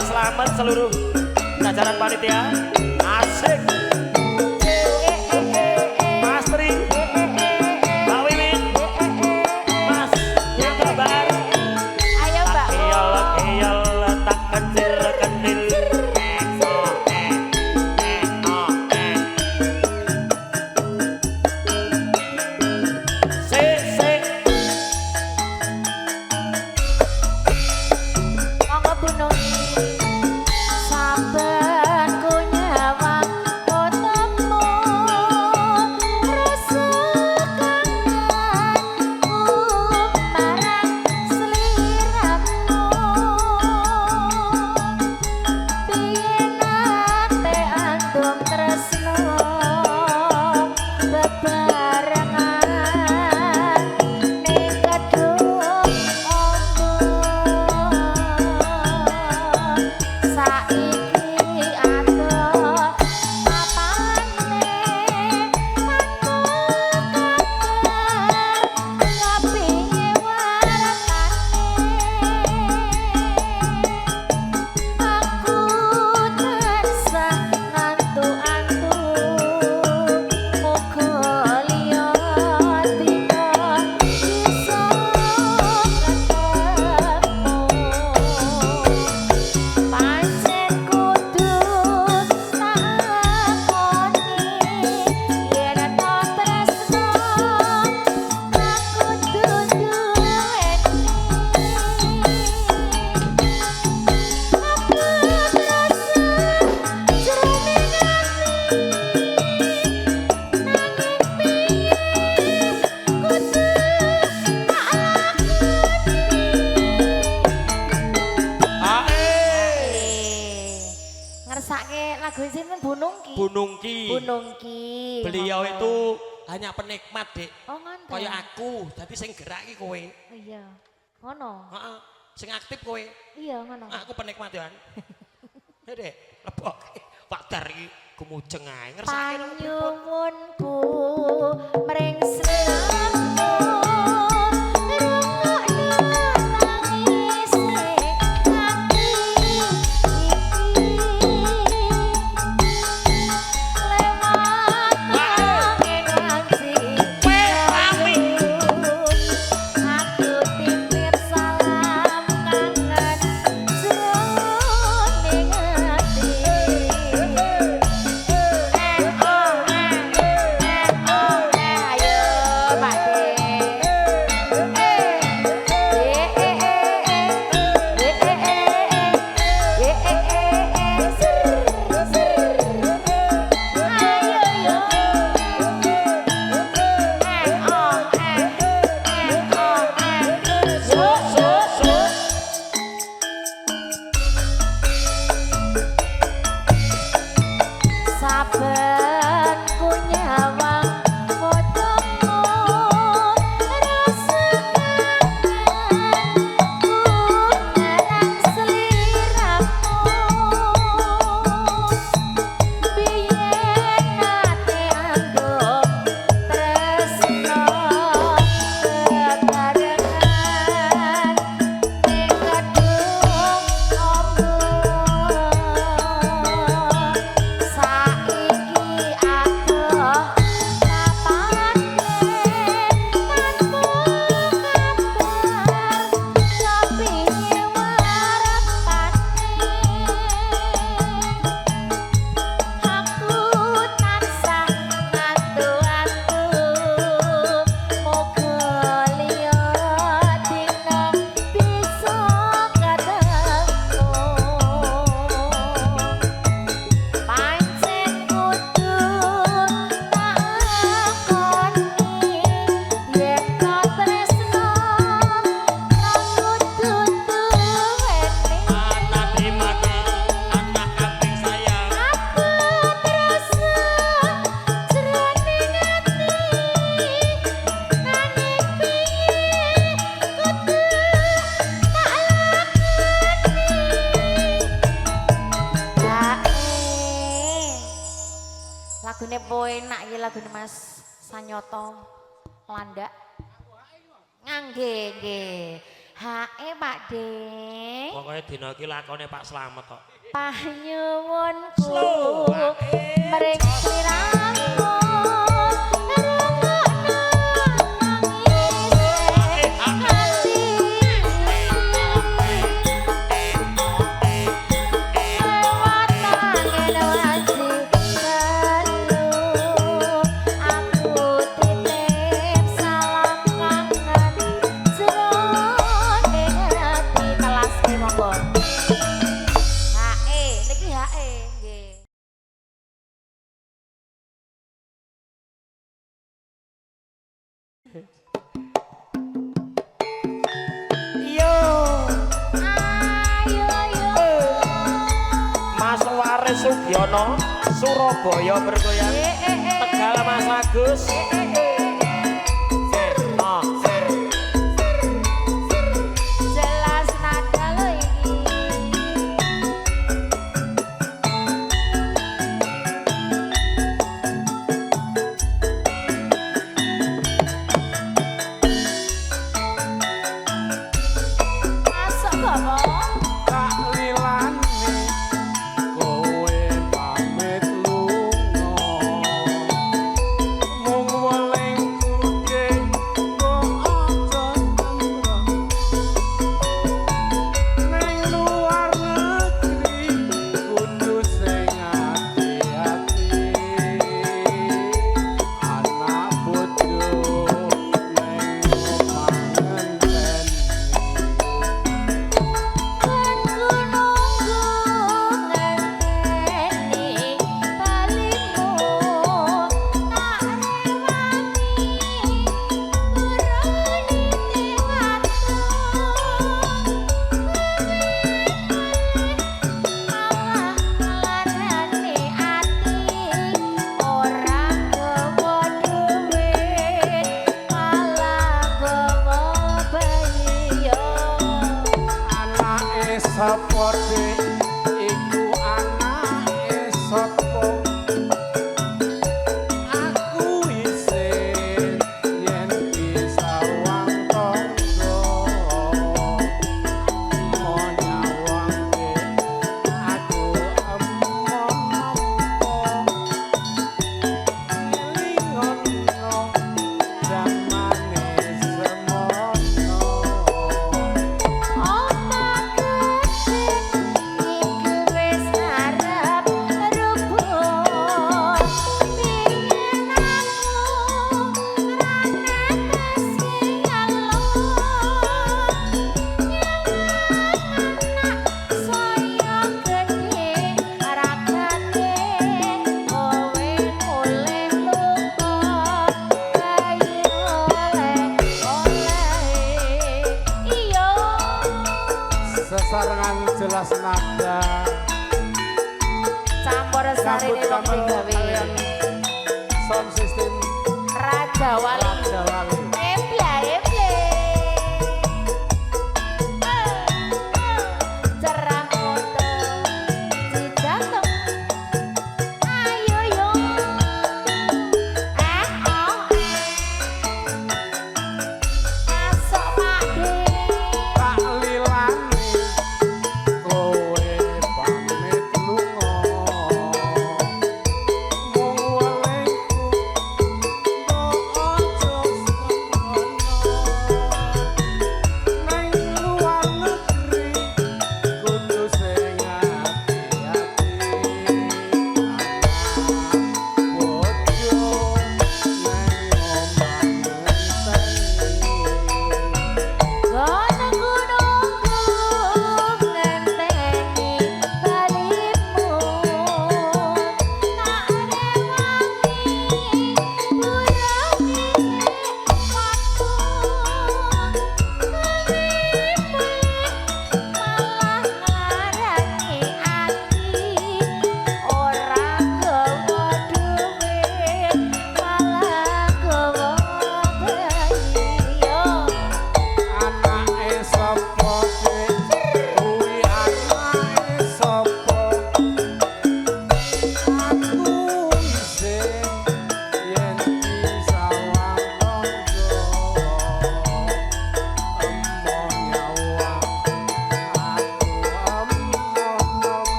selamat seluruh jajaran panitia. Asik. Mas Tri, Mbak Wiwin, Mas, yang kabar? Ayo Mbak. Keyol tak kecil kecil. Monggo Bu Nungi. Saben ku nyawang fotomu, rasa kangenku marang sliramu. Biyen ate andum tresno bebarengan ning kedung ombo. Saiki adoh apane aku kabar kepiye wartane aku tansah ngantuk-antuk muga liya dina bisa ketemu. Pancen kudu takoni yen ta tresno aku duweni apa rasa jroning ati nanging piye kudu tak ngersake lagu sinten Bu Nungki. Bu Nungki. Bu Nungki. Beliau monggo. itu hanya penikmat, Dek. Oh ngono. Kayak aku, dadi sing gerak iki kowe. Iya. Ngono. Heeh. Sing aktif kowe. Iya ngono. Aku penikmat ya. Ya, Dek. Lebok. Pak Dar iki gumujeng ae ngersake. Panyuwunku mring sliramu rungokno tangise ati iki lewat nanging wanci aku titip salam kangen jroning ati. Ayo Pak De. Saben ku nyawang fotomu rasa kangenku marang sliramu. Biyen ate anggap tresno bebarengan ning kedung ombo. Saiki adoh kapane tanpa kabar kepiye wartane aku tansah ngantuk-antuk muga liya dina bisa ketemu. Pancen kudu takoni yen ta tresno aku duweni Anak di mana? Anak kambing sayang. apa terasa jroning ati nanging piye kudu tak lakoni. Lagune po enak iki lagune Mas Sanyoto Landak. Nggih, nggih. Hae Pak De. Pokoknya dina iki lakone Pak Slamet kok. Panyuwunku Slow, mring siramu Sugiono Surabaya bergoyang Tegal Mas Agus jelas nada lo iki masuk bapak Sapote iku anake sapa aku isin yen bisa wong tangga nyawangke aku emono lingono jamane semono sesarengan jelas nada campur sari ini wong digawe sound system Raja Wali Raja Wali Epla cerah foto dijantung ayo yo masuk Pak De tak lilani kowe pamit lunga mung welengku kok aja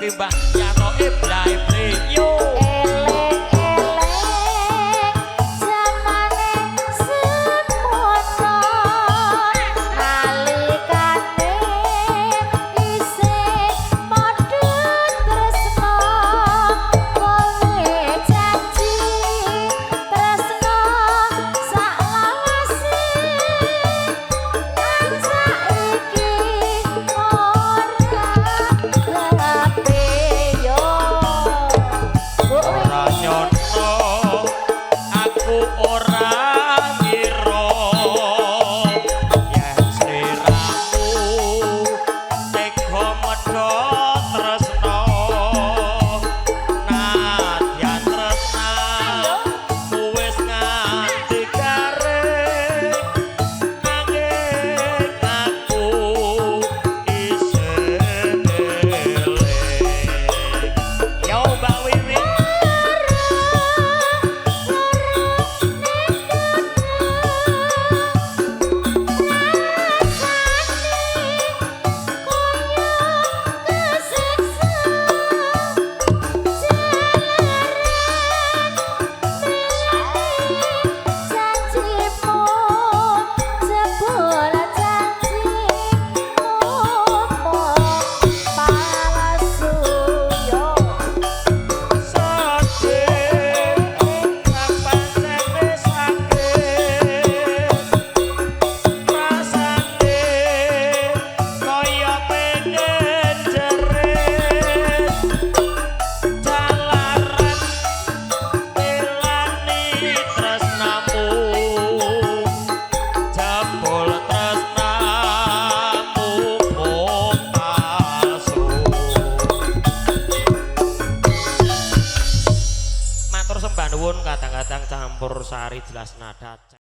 ngerti Mbah Yato Iblay yo kadang-kadang campur sari jelas nada